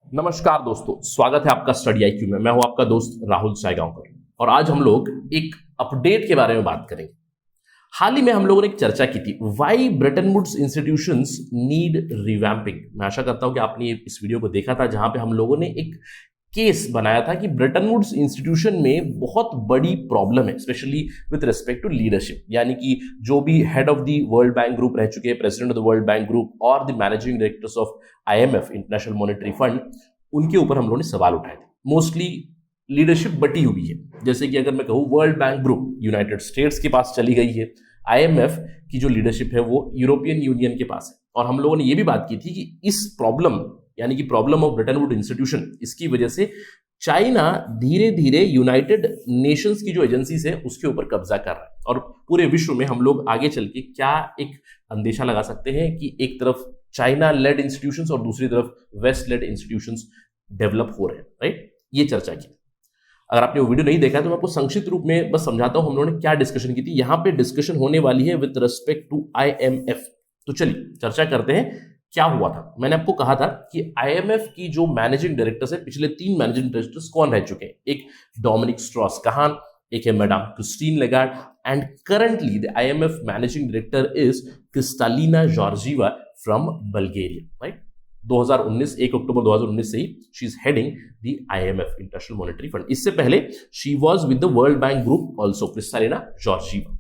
नमस्कार दोस्तों, स्वागत है आपका स्टडी आईक्यू में। मैं हूं आपका दोस्त राहुल सायगांवकर और आज हम लोग एक अपडेट के बारे में बात करेंगे। हाल ही में हम लोगों ने एक चर्चा की थी, why Bretton Woods institutions need revamping. मैं आशा करता हूं कि आपने इस वीडियो को देखा था, जहां पे हम लोगों ने एक केस बनाया था कि ब्रेटन वुड्स इंस्टीट्यूशन में बहुत बड़ी प्रॉब्लम है, specially with respect to leadership. यानी कि जो भी head of the World Bank Group रह चुके हैं, president of the World Bank Group और the managing directors of IMF, International Monetary Fund, उनके ऊपर हम लोगों ने सवाल उठाए थे। मोस्टली लीडरशिप बटी हुई है। जैसे कि अगर मैं कहूँ, world Bank group United states के पास चली गई है, IMF की जो लीडरशिप है वो यूरोपियन यूनियन के पास है। और हम लोगों ने ये भी बात की थी कि इस प्रॉब्लम यानी कि problem of Brayton would institution, इसकी वजह से चाइना धीरे धीरे यूनाइटेड नेशंस की जो एजेंसीज है उसके ऊपर कब्जा कर रहा है। और पूरे विश्व में हम लोग आगे चल के क्या एक अंदेशा लगा सकते हैं कि एक तरफ चाइना लेड इंस्टीट्यूशंस और दूसरी तरफ वेस्ट लेड इंस्टीट्यूशंस डेवलप हो रहे हैं, राइट? ये चर्चा की। अगर आपने वो वीडियो नहीं देखा है तो मैं आपको संक्षिप्त रूप में बस समझाता हूं हम लोगों ने क्या डिस्कशन की थी। यहां पे डिस्कशन होने वाली है विद रिस्पेक्ट टू IMF। तो चलिए चर्चा करते हैं क्या हुआ था। मैंने आपको कहा था कि IMF की जो मैनेजिंग डायरेक्टर्स है, पिछले 3 मैनेजिंग डायरेक्टर्स कौन रह चुके हैं। एक डोमिनिक स्ट्रॉस काहान, एक है madam Christine Lagarde, and currently the IMF managing director is Kristalina Georgieva from Bulgaria, right? 2019 1 अक्टूबर 2019 से ही she is heading the IMF, International Monetary Fund. इससे पहले she was with the World Bank Group also, Kristalina Georgieva.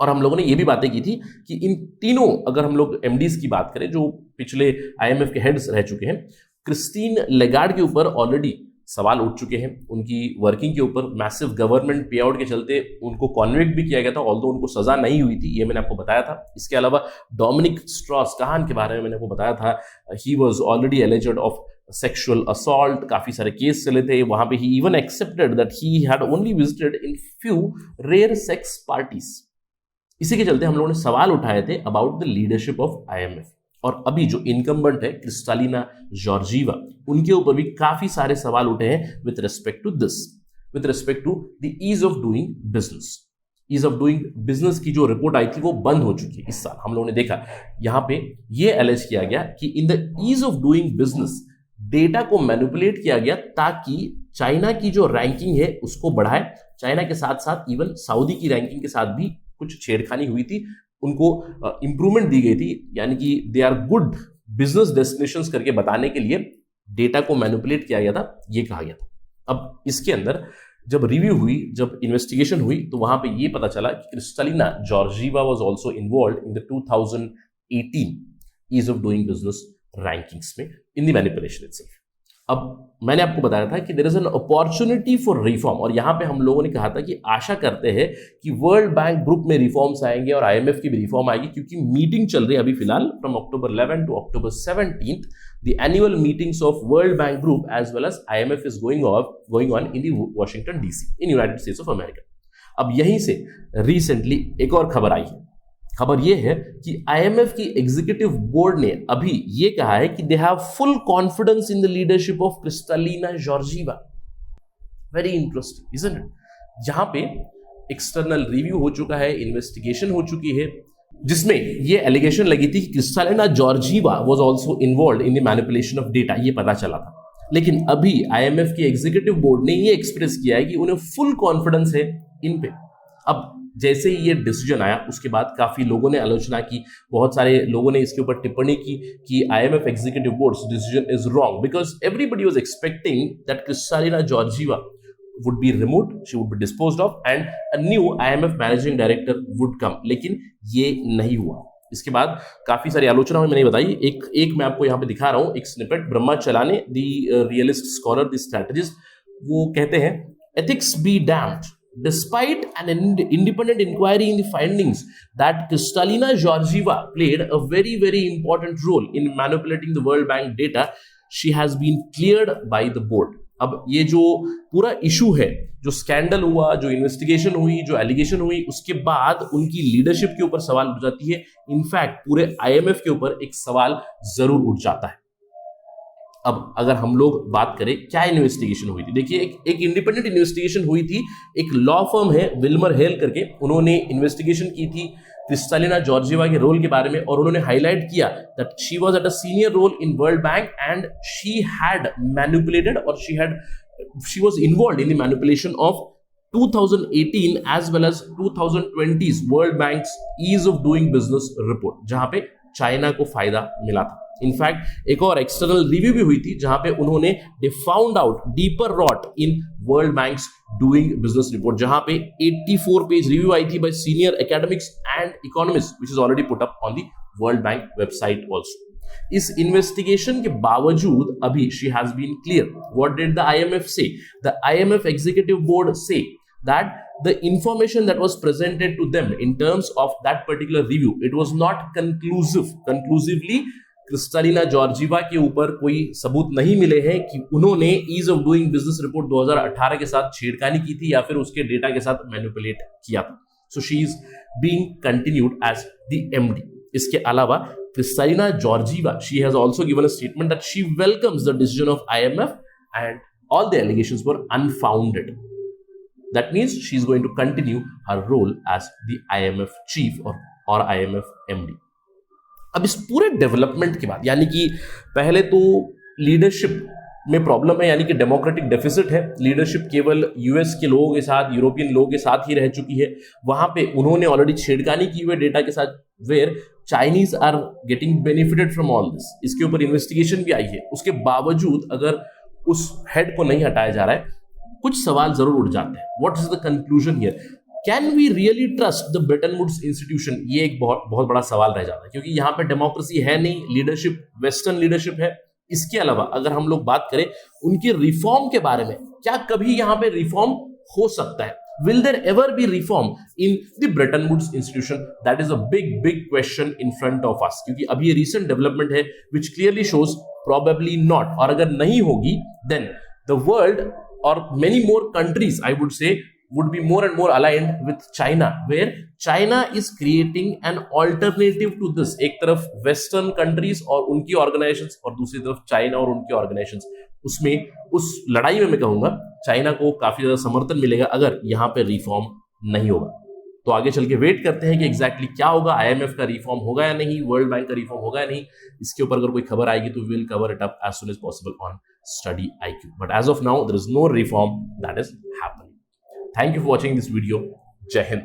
और हम लोगों ने ये भी बातें की थी कि इन तीनों, अगर हम लोग MDs की बात करें जो पिछले IMF के हेड्स रह चुके हैं, क्रिस्टीन लेगार्ड के ऊपर ऑलरेडी सवाल उठ चुके हैं। उनकी वर्किंग के ऊपर मैसिव गवर्नमेंट पे आउट के चलते उनको कॉन्विक्ट भी किया गया था, ऑल्दो उनको सजा नहीं हुई थी, ये मैंने आपको बताया था। इसके अलावा डोमिनिक स्ट्रॉस काहान के बारे में मैंने आपको बताया था, he was already alleged of sexual assault, काफी सारे केस चले थे वहां पे। He even accepted that he had only visited in few rare sex parties. इसी के चलते हम लोगों ने सवाल उठाए थे about the leadership of IMF। और अभी जो इनकम्बेंट है क्रिस्टालिना जॉर्जीवा, उनके ऊपर भी काफी सारे सवाल उठे हैं with respect to this, with respect to the ease of doing business. Ease of doing business की जो रिपोर्ट आई थी वो बंद हो चुकी है इस साल। हम लोगों ने देखा यहां पे ये एलेज किया गया कि in the ease of doing business data को मैनिपुलेट किया गया ताकि चाइना की जो रैंकिंग है उसको बढ़ाए। चाइना के साथ साथ इवन सऊदी की रैंकिंग के साथ भी कुछ छेड़खानी हुई थी, उनको इंप्रूवमेंट दी गई थी, यानी कि they are good business destinations करके बताने के लिए डेटा को मैनिपुलेट किया गया था, ये कहा गया था। अब इसके अंदर जब रिव्यू हुई, जब इन्वेस्टिगेशन हुई, तो वहां पे ये पता चला कि Kristalina Georgieva was also involved in the 2018 ease of doing business rankings में इन द मैनिपुलेशन इटसेल्फ। अब मैंने आपको बताया था कि there is an opportunity for reform, और यहां पे हम लोगों ने कहा था कि आशा करते हैं कि वर्ल्ड बैंक ग्रुप में रिफॉर्म्स आएंगे और IMF की भी रिफॉर्म आएगी, क्योंकि मीटिंग चल रही है अभी फिलहाल from October 11 to October 17th। The annual meetings of World Bank group as well as IMF is going on in the Washington DC in United States of America. अब यहीं से रिसेंटली एक और खबर आई है। खबर यह है कि IMF की एग्जीक्यूटिव बोर्ड ने अभी यह कहा है कि they have full confidence in the leadership of Kristalina Georgieva. Very interesting, isn't it? जहां पे एक्सटर्नल रिव्यू हो चुका है, इन्वेस्टिगेशन हो चुकी है, जिसमें यह एलिगेशन लगी थी कि Kristalina Georgieva was also involved in the manipulation of data, ये पता चला था। लेकिन अभी IMF की एग्जीक्यूटिव बोर्ड ने यह एक्सप्रेस किया है कि उन्हें फुल कॉन्फिडेंस है इन पे। अब जैसे ही ये डिसीजन आया उसके बाद काफी लोगों ने आलोचना की, बहुत सारे लोगों ने इसके ऊपर टिप्पणी की कि IMF executive boards decision is wrong, because everybody was expecting that Kristalina Georgieva would be removed, she would be disposed of, and a new IMF managing director would come। लेकिन ये नहीं हुआ। इसके बाद काफी सारी आलोचना मैंने बताई, एक मैं आपको यहाँ पे दिखा रहा हूँ, एक स्निपेट। ब्रह्मा चलाने, the realist scholar, the strategist, वो कहते हैं, ethics be damned, despite an independent inquiry in the findings that Kristalina Georgieva played a very, very important role in manipulating the World Bank data, she has been cleared by the board। अब ये जो पूरा issue है, जो scandal हुआ, जो investigation हुई, जो एलिगेशन हुई, उसके बाद उनकी लीडरशिप के ऊपर सवाल उठ जाती है। इनफैक्ट पूरे IMF के ऊपर एक सवाल जरूर उठ जाता है। अब अगर हम लोग बात करें क्या इन्वेस्टिगेशन हुई थी, देखिए एक इंडिपेंडेंट इन्वेस्टिगेशन हुई थी। एक लॉ फर्म है विल्मर हेल करके, उन्होंने इन्वेस्टिगेशन की थी क्रिस्टालिना जॉर्जिवा के रोल के बारे में, और उन्होंने हाईलाइट किया that she was at a senior role in World Bank and she had manipulated और she was involved in the manipulation of 2018 as well as 2020's World Bank's Ease of Doing Business report, जहां पे China को फायदा मिला था. In fact एक और external review भी हुई थी जहां पे उन्होंने they found out deeper rot in World Bank's doing business report, जहां पे 84 पेज रिव्यू आई थी by senior academics and economist which is already put up on the World Bank website also. इस इन्वेस्टिगेशन के बावजूद अभी she has been clear. What did the IMF say? The IMF executive board say that the information that was presented to them in terms of that particular review, it was not conclusively Kristalina Georgieva के ऊपर कोई सबूत नहीं मिले हैं कि उन्होंने ease of doing business report 2018 के साथ छेड़खानी की थी या फिर उसके डेटा के साथ मैनिपुलेट किया था. So she is being continued as the MD. इसके अलावा Kristalina Georgieva, she has also given a statement that she welcomes the decision of IMF and all the allegations were unfounded. That means she is going to continue her role as the IMF chief or IMF MD. अब इस पूरे development के बाद, यानी कि पहले तो leadership में प्रॉब्लम है, यानी कि डेमोक्रेटिक डेफिसिट है. लीडरशिप केवल यूएस के लोगों के साथ, यूरोपियन लोगों के साथ ही रह चुकी है. वहां पे उन्होंने ऑलरेडी छेड़खानी की हुई डेटा के साथ, where Chinese are getting benefited from all this. इसके ऊपर इन्वेस्टिगेशन भी आई है. उसके बावजूद अगर उस हेड को नहीं हटाया जा रहा है, कुछ सवाल जरूर उठ जाते हैं. What is the conclusion here? Can we really trust the Bretton Woods institution? ये एक बहुत बड़ा सवाल रह जाता है, क्योंकि यहाँ पे डेमोक्रेसी है नहीं, लीडरशिप वेस्टर्न लीडरशिप है. इसके अलावा अगर हम लोग बात करें उनके रिफॉर्म के बारे में, क्या कभी यहाँ पे रिफॉर्म हो सकता है? Will there ever be reform in the Bretton Woods institution? That is a big question in front of us, क्योंकि अभी ये recent development है which clearly shows probably not. और अगर नहीं होगी then the world or many more countries, I would say, would be more and more aligned with China, where China is creating an alternative to this. एक तरफ western countries और उनकी organisations और दूसरी तरफ चाइना और उनकी ऑर्गेनाइजेशंस. उसमें उस लड़ाई में मैं कहूंगा चाइना को काफी ज्यादा समर्थन मिलेगा अगर यहाँ पे रिफॉर्म नहीं होगा. तो आगे चल के वेट करते हैं कि एग्जैक्टली क्या होगा. आईएमएफ का रिफॉर्म होगा या नहीं, वर्ल्ड बैंक का रिफॉर्म होगा या नहीं. इसके ऊपर अगर कोई खबर आएगी तो we will cover it up as soon as possible on Study IQ. But as of now, there is no reform that is happening. Thank you for watching this video. Jai Hind.